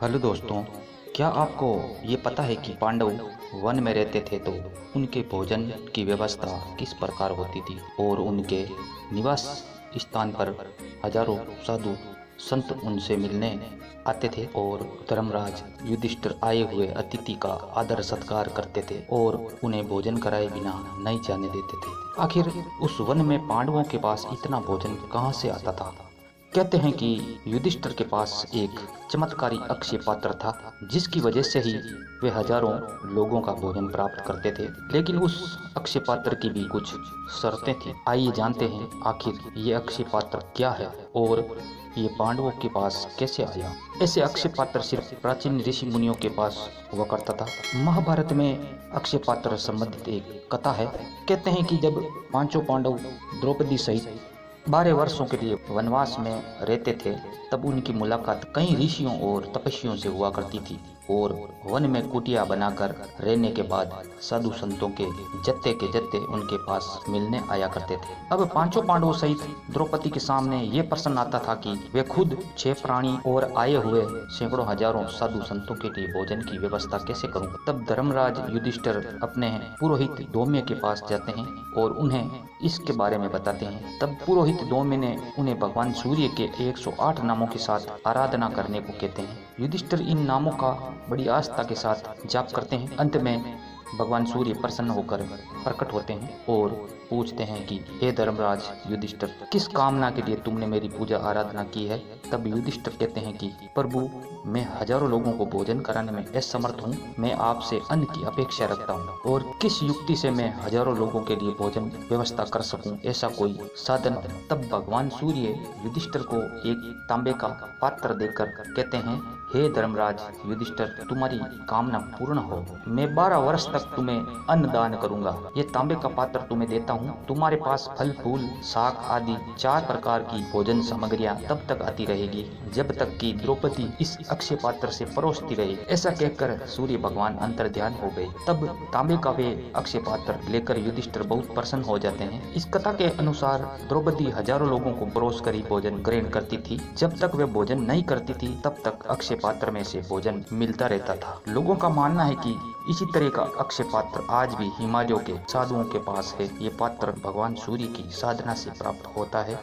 Hello दोस्तों, क्या आपको ये पता है कि पांडव वन में रहते थे तो उनके भोजन की व्यवस्था किस प्रकार होती थी और उनके निवास स्थान पर हजारों साधु संत उनसे मिलने आते थे और धर्मराज युधिष्ठिर आए हुए अतिथि का आदर सत्कार करते थे और उन्हें भोजन कराए बिना नहीं जाने देते थे। आखिर उस वन में पांडवों के पास इतना भोजन कहाँ से आता था? कहते हैं कि युधिष्ठिर के पास एक चमत्कारी अक्षय पात्र था, जिसकी वजह से ही वे हजारों लोगों का भोजन प्राप्त करते थे। लेकिन उस अक्षय पात्र की भी कुछ शर्तें थी। आइए जानते हैं आखिर ये अक्षय पात्र क्या है और ये पांडवों के पास कैसे आया। ऐसे अक्षय पात्र सिर्फ प्राचीन ऋषि मुनियों के पास हुआ करता था। महाभारत में अक्षय पात्र संबंधित एक कथा है। कहते हैं कि जब पांचों पांडव द्रौपदी सहित 12 वर्षों के लिए वनवास में रहते थे, तब उनकी मुलाकात कई ऋषियों और तपस्वियों से हुआ करती थी और वन में कुटिया बनाकर रहने के बाद साधु संतों के जत्थे उनके पास मिलने आया करते थे। अब पांचों पांडवों सहित द्रौपदी के सामने ये प्रश्न आता था कि वे खुद 6 प्राणी और आए हुए सैकड़ों हजारों साधु संतों के लिए भोजन की व्यवस्था कैसे करूं। तब धर्मराज युधिष्ठिर अपने पुरोहित धौम्य के पास जाते हैं और उन्हें इसके बारे में बताते हैं। तब पुरोहित धौम्य ने उन्हें भगवान सूर्य के 108 नामों के साथ आराधना करने को कहते हैं। युधिष्ठिर इन नामों का बड़ी आस्था के साथ जाप करते हैं। अंत में भगवान सूर्य प्रसन्न होकर प्रकट होते हैं और पूछते हैं कि हे धर्मराज युधिष्ठिर, किस कामना के लिए तुमने मेरी पूजा आराधना की है। तब युधिष्ठिर कहते हैं कि प्रभु, मैं हजारों लोगों को भोजन कराने में असमर्थ हूँ। मैं आपसे अन्न की अपेक्षा रखता हूँ और किस युक्ति से मैं हजारों लोगों के लिए भोजन व्यवस्था कर सकूं, ऐसा कोई साधन। तब भगवान सूर्य युधिष्ठिर को एक तांबे का पात्र देकर कहते हैं, हे धर्मराज युधिष्ठिर, तुम्हारी कामना पूर्ण हो। मैं 12 वर्ष तक तुम्हें अन्न दान करूंगा। ये तांबे का पात्र तुम्हें देता हूँ। तुम्हारे पास फल फूल शाक आदि 4 प्रकार की भोजन सामग्रियाँ तब तक आती रहेगी जब तक कि द्रौपदी इस अक्षय पात्र से परोसती रहे। ऐसा कहकर सूर्य भगवान अंतर्ध्यान हो गए। तब तांबे का वे अक्षय पात्र लेकर युधिष्ठिर बहुत प्रसन्न हो जाते हैं। इस कथा के अनुसार द्रौपदी हजारों लोगों को परोस कर ही भोजन ग्रहण करती थी। जब तक वे भोजन नहीं करती थी तब तक अक्षय पात्र में से भोजन मिलता रहता था। लोगों का मानना है कि इसी तरह का अक्षय पात्र आज भी हिमालयों के साधुओं के पास है। ये पात्र भगवान सूर्य की साधना से प्राप्त होता है।